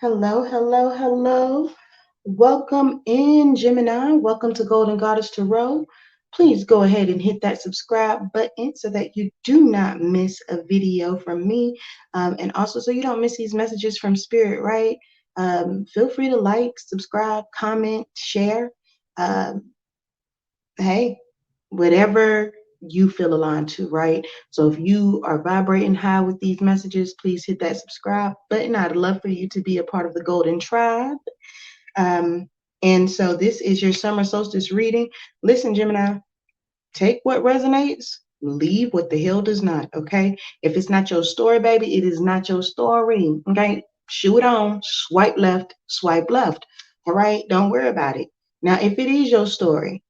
Hello, hello, hello. Welcome in, Gemini. Welcome to Golden Goddess Tarot. Please go ahead and hit that subscribe button so that you do not miss a video from me. And also so you don't miss these messages from Spirit, right? Feel free to like, subscribe, comment, share. Um, hey, whatever you feel aligned to, right? So if you are vibrating high with these messages, please hit that subscribe button. I'd love for you to be a part of the Golden Tribe. Um, and so this is your summer solstice reading. Listen, Gemini, take what resonates, leave what the hell does not, okay? If it's not your story, baby, it is not your story, okay? Shoot it on, swipe left, swipe left, all right? Don't worry about it. Now, if it is your story,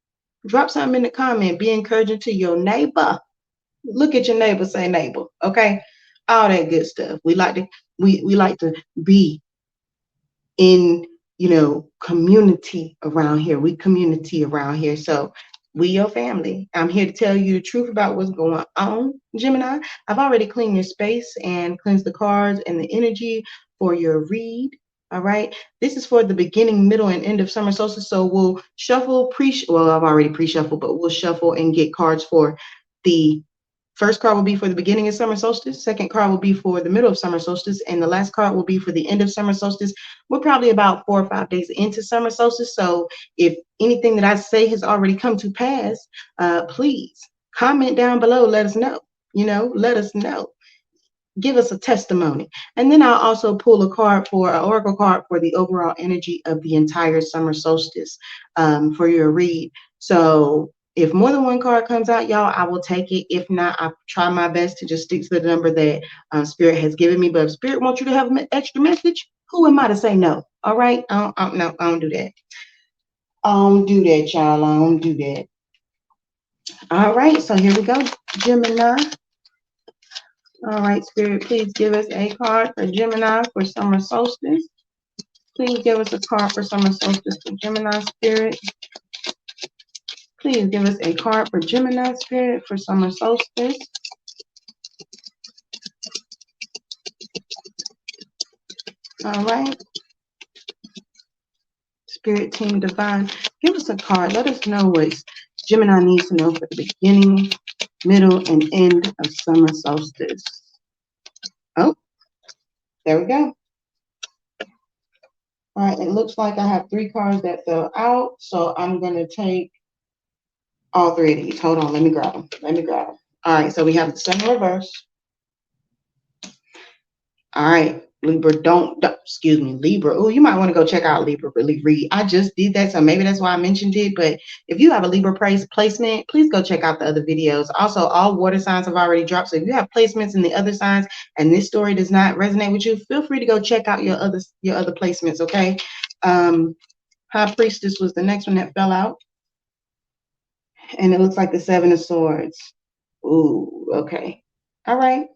drop something in the comment. Be encouraging to your neighbor. Look at your neighbor, say neighbor, okay? All that good stuff. We like to be in community around here. We community around here. So we your family. I'm here to tell you the truth about what's going on, Gemini. I've already cleaned your space and cleansed the cards and the energy for your read. All right. This is for the beginning, middle, and end of summer solstice. So we'll shuffle well, I've already pre-shuffled, but we'll shuffle and get cards for the first card will be for the beginning of summer solstice. Second card will be for the middle of summer solstice. And the last card will be for the end of summer solstice. We're probably about 4 or 5 days into summer solstice. So if anything that I say has already come to pass, please comment down below. Let us know. Let us know. Give us a testimony. And then I'll also pull a card for an oracle card for the overall energy of the entire summer solstice for your read. So if more than one card comes out, y'all, I will take it. If not, I'll try my best to just stick to the number that Spirit has given me. But if Spirit wants you to have an extra message, who am I to say no? All right? No, I don't do that. I don't do that, y'all. I don't do that. All right, so here we go, Gemini. All right, Spirit, please give us a card for Gemini for summer solstice. Please give us a card for summer solstice for Gemini, Spirit. Please give us a card for Gemini, Spirit, for summer solstice. All right. Spirit Team Divine, give us a card. Let us know what Gemini needs to know for the beginning, middle, and end of summer solstice. Oh, there we go. All right, it looks like I have 3 cards that fell out, so I'm going to take all 3 of these. Hold on, let me grab them. All right, so we have the Sun in reverse. All right, Libra, excuse me, Libra. Oh, you might want to go check out Libra really read. I just did that, so maybe that's why I mentioned it. But if you have a Libra placement, please go check out the other videos. Also, all water signs have already dropped. So if you have placements in the other signs and this story does not resonate with you, feel free to go check out your other placements. Okay. High Priestess was the next one that fell out, and it looks like the 7 of Swords. Ooh, okay. All right.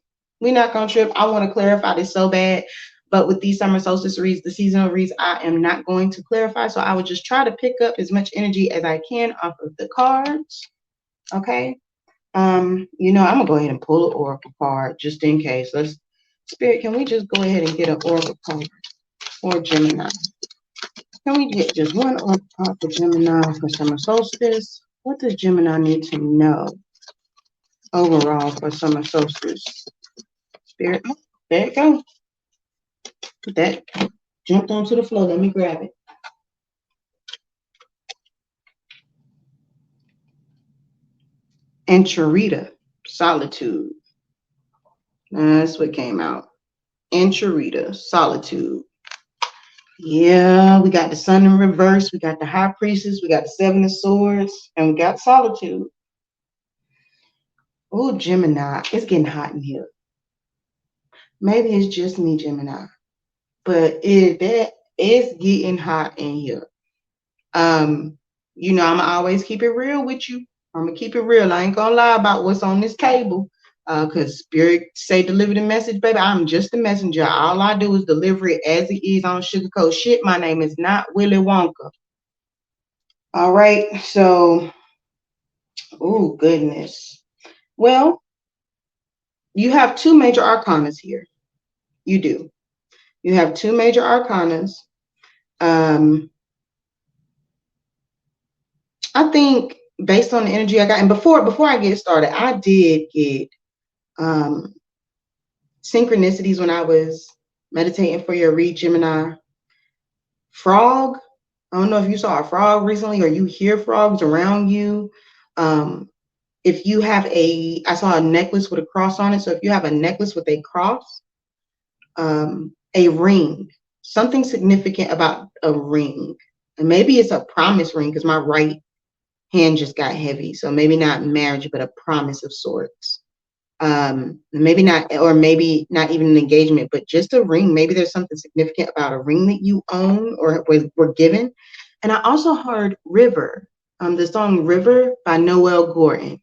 We're not going to trip. I want to clarify this so bad. But with these summer solstice reads, the seasonal reads, I am not going to clarify. So I would just try to pick up as much energy as I can off of the cards. Okay. I'm going to go ahead and pull an oracle card just in case. Spirit, can we just go ahead and get an oracle card for Gemini? Can we get just one oracle card for Gemini for summer solstice? What does Gemini need to know overall for summer solstice? Spirit, there it goes. That jumped onto the floor. Let me grab it. And Charita, Solitude. That's what came out. And Charita, Solitude. Yeah, we got the Sun in reverse. We got the High Priestess. We got the 7 of Swords. And we got Solitude. Oh, Gemini. It's getting hot in here. Maybe it's just me, Gemini. But it's getting hot in here. I'm always keep it real with you. I'm gonna keep it real. I ain't gonna lie about what's on this table. Because Spirit say deliver the message, baby. I'm just a messenger. All I do is deliver it as it is on sugarcoat shit. My name is not Willy Wonka. All right, so oh goodness. Well, you have 2 major arcanas here. You do. You have two major arcanas. Um, I think based on the energy I got, and before I get started, I did get um, synchronicities when I was meditating for your read, Gemini. Frog. I don't know if you saw a frog recently or you hear frogs around you. Um, if you have I saw a necklace with a cross on it. So if you have a necklace with a cross, a ring, something significant about a ring. And maybe it's a promise ring because my right hand just got heavy. So maybe not marriage, but a promise of sorts. Maybe not, or maybe not even an engagement, but just a ring. Maybe there's something significant about a ring that you own or were given. And I also heard River, the song River by Noel Gordon.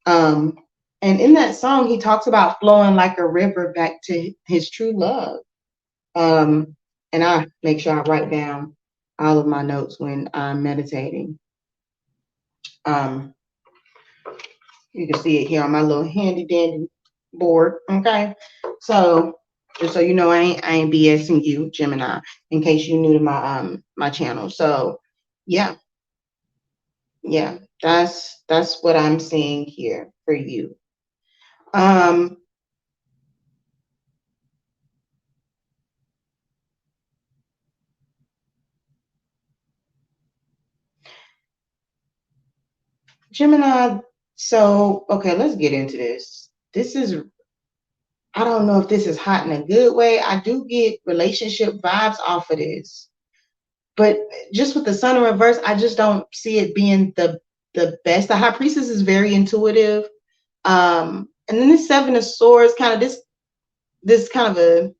Um, and in that song, he talks about flowing like a river back to his true love. Um, and I make sure I write down all of my notes when I'm meditating. Um, you can see it here on my little handy dandy board. Okay. So just so you know, I ain't BSing you, Gemini, in case you're new to my channel. So yeah, that's what I'm seeing here for you. Gemini, so okay, let's get into this. This is, I don't know if this is hot in a good way. I do get relationship vibes off of this. But just with the sun in reverse, I just don't see it being the best. The high priestess is very intuitive. And then this seven of swords, kind of this kind of a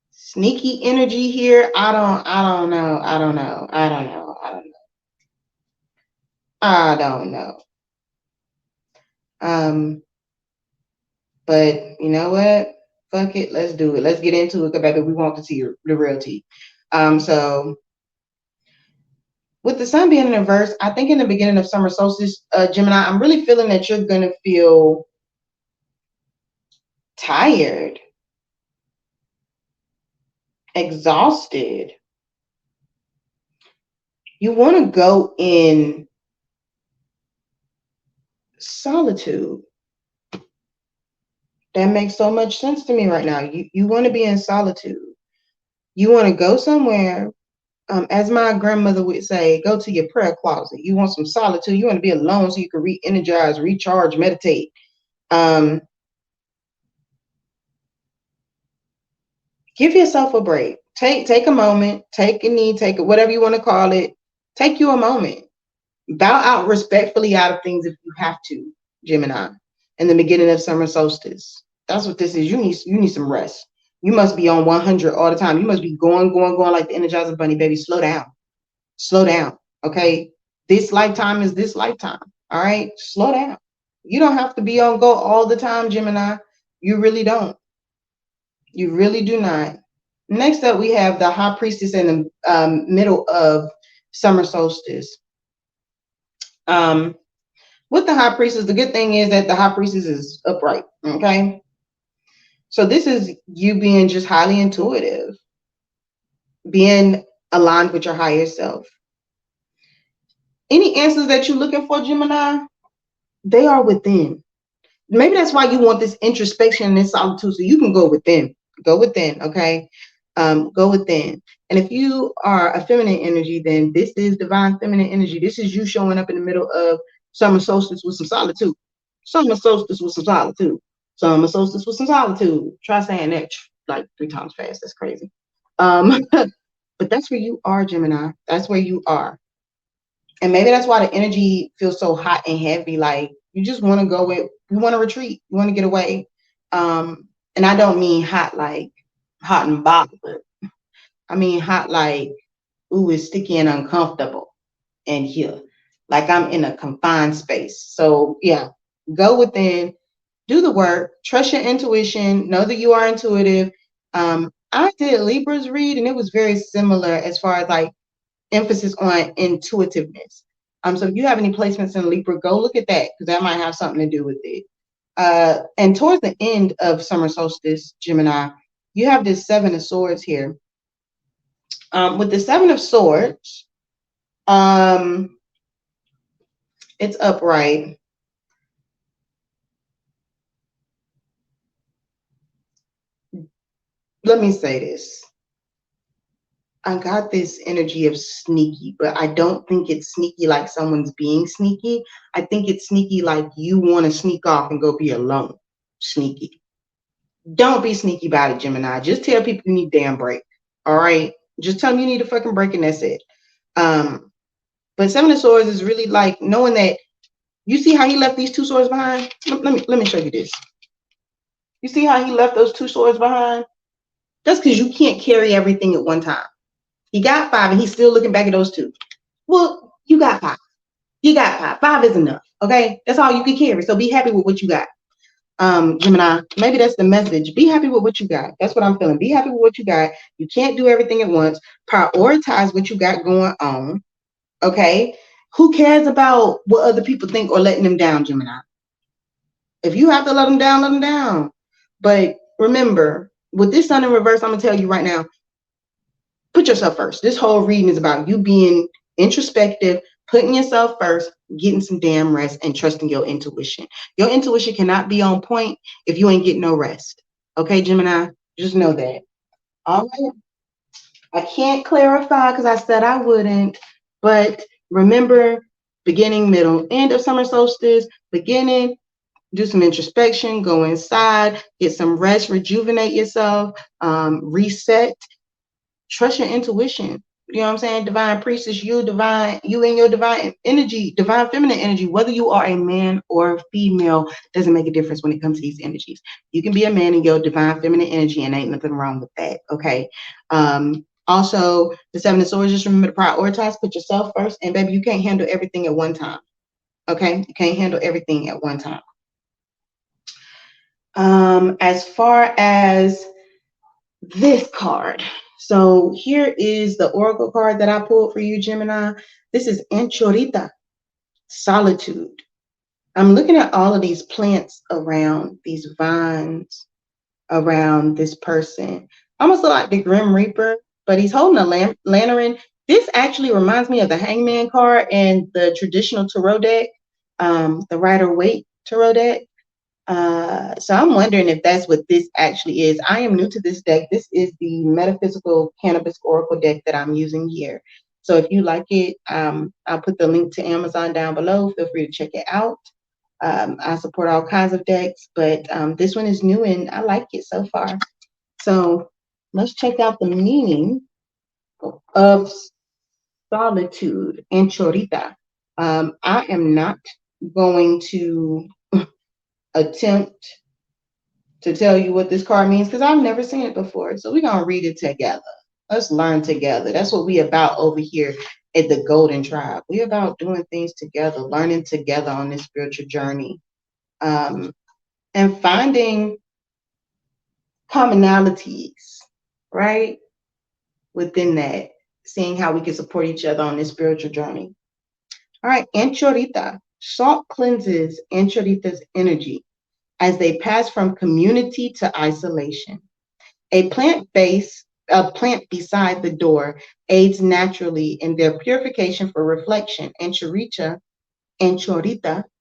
sneaky energy here. I don't know. I don't know. I don't know. I don't know. I don't know. But you know what? Fuck it. Let's do it. Let's get into it, baby. We want to see the real tea. So with the sun being in reverse, I think in the beginning of summer solstice, Gemini, I'm really feeling that you're gonna feel tired, exhausted. You want to go in solitude. That makes so much sense to me right now. You want to be in solitude. You want to go somewhere. As my grandmother would say, go to your prayer closet. You want some solitude. You want to be alone so you can re-energize, recharge, meditate. Give yourself a break. Take a moment. Take a knee. Take it, whatever you want to call it. Take you a moment. Bow out respectfully out of things if you have to, Gemini, in the beginning of summer solstice. That's what this is. You need some rest. You must be on 100 all the time. You must be going like the Energizer Bunny, baby. Slow down. Slow down. Okay. This lifetime is this lifetime. All right. Slow down. You don't have to be on go all the time, Gemini. You really don't. You really do not. Next up, we have the high priestess in the middle of summer solstice. With the high priestess, the good thing is that the high priestess is upright. Okay. So this is you being just highly intuitive, being aligned with your higher self. Any answers that you're looking for, Gemini, they are within. Maybe that's why you want this introspection and this solitude, so you can go within. Go within, okay? Go within. And if you are a feminine energy, then this is divine feminine energy. This is you showing up in the middle of summer solstice with some solitude. Summer solstice with some solitude. Summer solstice with some solitude. Try saying that like 3 times fast. That's crazy. But that's where you are, Gemini. That's where you are. And maybe that's why the energy feels so hot and heavy. Like you just want to go with, you want to retreat, you want to get away. And I don't mean hot like hot and bothered, but I mean hot like, ooh, it's sticky and uncomfortable in here. Like I'm in a confined space. So yeah, go within, do the work, trust your intuition, know that you are intuitive. I did Libra's read and it was very similar as far as like emphasis on intuitiveness. So if you have any placements in Libra, go look at that because that might have something to do with it. And towards the end of summer solstice, Gemini, you have this Seven of Swords here. With the Seven of Swords, um, it's upright. Let me say this. I got this energy of sneaky, but I don't think it's sneaky like someone's being sneaky. I think it's sneaky like you want to sneak off and go be alone. Sneaky. Don't be sneaky about it, Gemini. Just tell people you need a damn break. All right. Just tell them you need a fucking break and that's it. Um, but Seven of Swords is really like knowing that you see how he left these two swords behind. Let me show you this. You see how he left those two swords behind? That's because you can't carry everything at one time. He got five and he's still looking back at those two. Well, you got five. You got five. Five is enough. Okay. That's all you can carry. So be happy with what you got. Gemini, maybe that's the message. Be happy with what you got. That's what I'm feeling. Be happy with what you got. You can't do everything at once. Prioritize what you got going on. Okay. Who cares about what other people think or letting them down, Gemini? If you have to let them down, let them down. But remember, with this sun in reverse, I'm going to tell you right now, put yourself first. This whole reading is about you being introspective, putting yourself first, getting some damn rest, and trusting your intuition. Your intuition cannot be on point if you ain't getting no rest. Okay, Gemini? Just know that. All right. I can't clarify because I said I wouldn't, but remember, beginning, middle, end of summer solstice, beginning, do some introspection, go inside, get some rest, rejuvenate yourself, reset, trust your intuition. You know what I'm saying? Divine priestess, you and your divine energy, divine feminine energy, whether you are a man or female, doesn't make a difference when it comes to these energies. You can be a man in your divine feminine energy and ain't nothing wrong with that. Okay. Also, the Seven of Swords, just remember to prioritize, put yourself first, and baby, you can't handle everything at one time. Okay. You can't handle everything at one time. As far as this card. So here is the oracle card that I pulled for you, Gemini. This is Anchorita, solitude. I'm looking at all of these plants around, these vines around this person. Almost like the Grim Reaper, but he's holding a lantern. This actually reminds me of the Hangman card and the traditional tarot deck, the Rider-Waite tarot deck. So I'm wondering if that's what this actually is. I am new to this deck. This is the Metaphysical Cannabis Oracle deck that I'm using here. So if you like it, I'll put the link to Amazon down below. Feel free to check it out. I support all kinds of decks, but this one is new and I like it so far. So let's check out the meaning of solitude and chorita. I am not going to attempt to tell you what this card means because I've never seen it before. So we're going to read it together. Let's learn together. That's what we about over here at the Golden Tribe. We're about doing things together, learning together on this spiritual journey, and finding commonalities, right? Within that, seeing how we can support each other on this spiritual journey. All right, Anchorita. Salt cleanses Anchorita's energy as they pass from community to isolation. A plant beside the door aids naturally in their purification for reflection. Anchorita,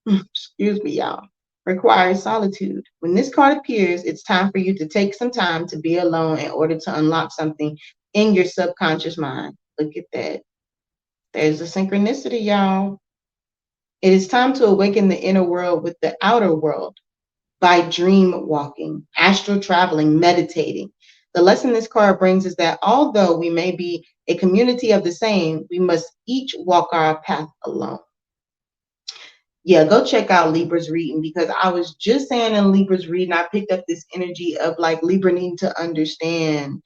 excuse me, y'all, requires solitude. When this card appears, it's time for you to take some time to be alone in order to unlock something in your subconscious mind. Look at that. There's a synchronicity, y'all. It is time to awaken the inner world with the outer world by dream walking, astral traveling, meditating. The lesson this card brings is that although we may be a community of the same, we must each walk our path alone. Yeah, go check out Libra's reading because I was just saying in Libra's reading, I picked up this energy of like Libra needing to understand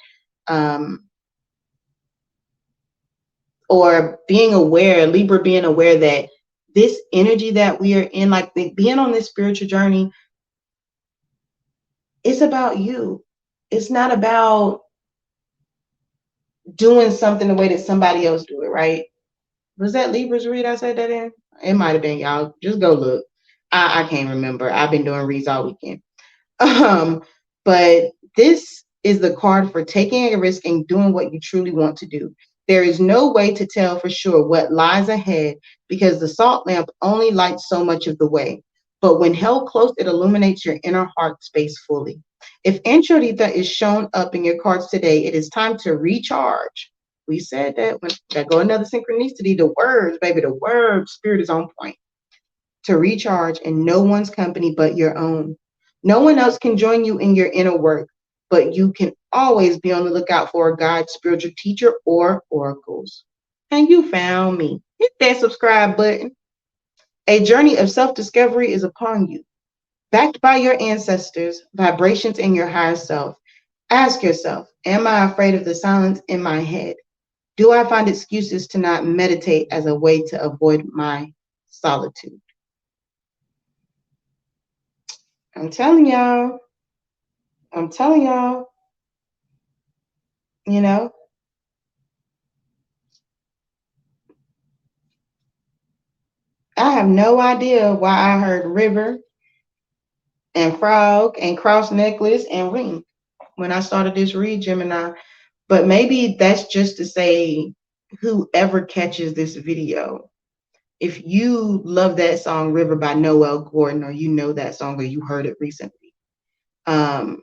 or being aware, Libra being aware that this energy that we are in, like being on this spiritual journey, it's about you. It's not about doing something the way that somebody else do it, right? Was that Libra's read I said that in? It might have been, y'all. Just go look. I can't remember. I've been doing reads all weekend. But this is the card for taking a risk and doing what you truly want to do. There is no way to tell for sure what lies ahead because the salt lamp only lights so much of the way. But when held close, it illuminates your inner heart space fully. If Enchorita is shown up in your cards today, it is time to recharge. We said that when that go another synchronicity, the words, baby, the word spirit is on point. To recharge in no one's company but your own. No one else can join you in your inner work, but you can always be on the lookout for a guide, spiritual teacher, or oracles. And you found me. Hit that subscribe button. A journey of self discovery is upon you. Backed by your ancestors, vibrations in your higher self. Ask yourself, am I afraid of the silence in my head? Do I find excuses to not meditate as a way to avoid my solitude? I'm telling y'all, I'm telling y'all, you know, I have no idea why I heard river and frog and cross necklace and ring when I started this read, Gemini. But maybe that's just to say, whoever catches this video, if you love that song River by Noel Gordon, or you know that song or you heard it recently, um,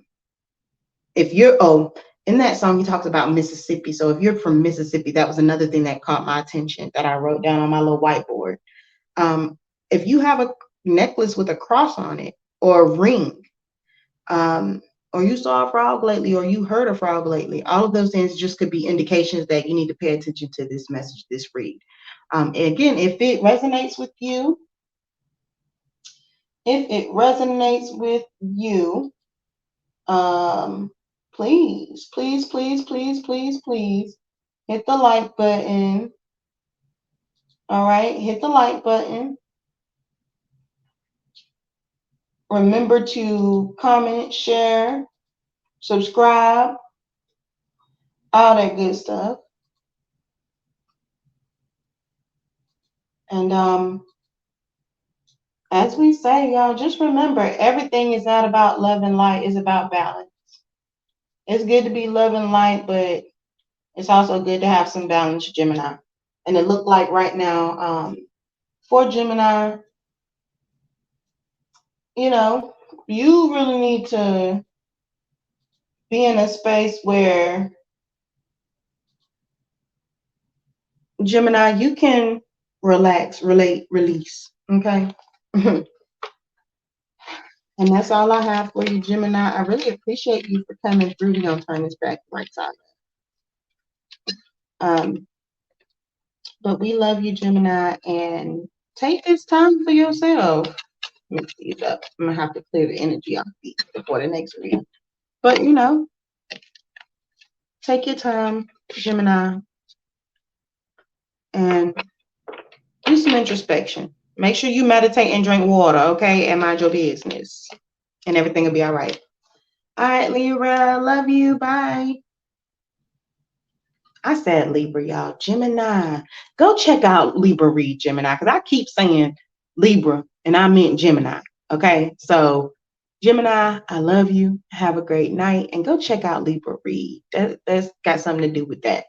if you're, oh, in that song he talks about Mississippi. So if you're from Mississippi, that was another thing that caught my attention that I wrote down on my little whiteboard. Um, if you have a necklace with a cross on it or a ring, um, or you saw a frog lately, or you heard a frog lately, all of those things just could be indications that you need to pay attention to this message, this read. And again, if it resonates with you, um, please, please, please, please, please, please hit the like button. All right, hit the like button. Remember to comment, share, subscribe, all that good stuff. And as we say, y'all, just remember everything is not about love and light, it's about balance. It's good to be love and light, but it's also good to have some balance, Gemini. And it looked like right now, for Gemini, you know, you really need to be in a space where Gemini, you can relax, relate, release. Okay. And that's all I have for you, Gemini. I really appreciate you for coming through. We're gonna turn this back right side. Um, but we love you, Gemini, and take this time for yourself. Let me see it up. I'm gonna have to clear the energy off before the next read. But you know, take your time, Gemini, and do some introspection. Make sure you meditate and drink water, okay? And mind your business. And everything will be all right. All right, Libra. Love you. Bye. I said Libra, y'all. Gemini. Go check out Libra Read Gemini, because I keep saying Libra and I meant Gemini. Okay. So, Gemini, I love you. Have a great night. And go check out Libra Read. That's got something to do with that.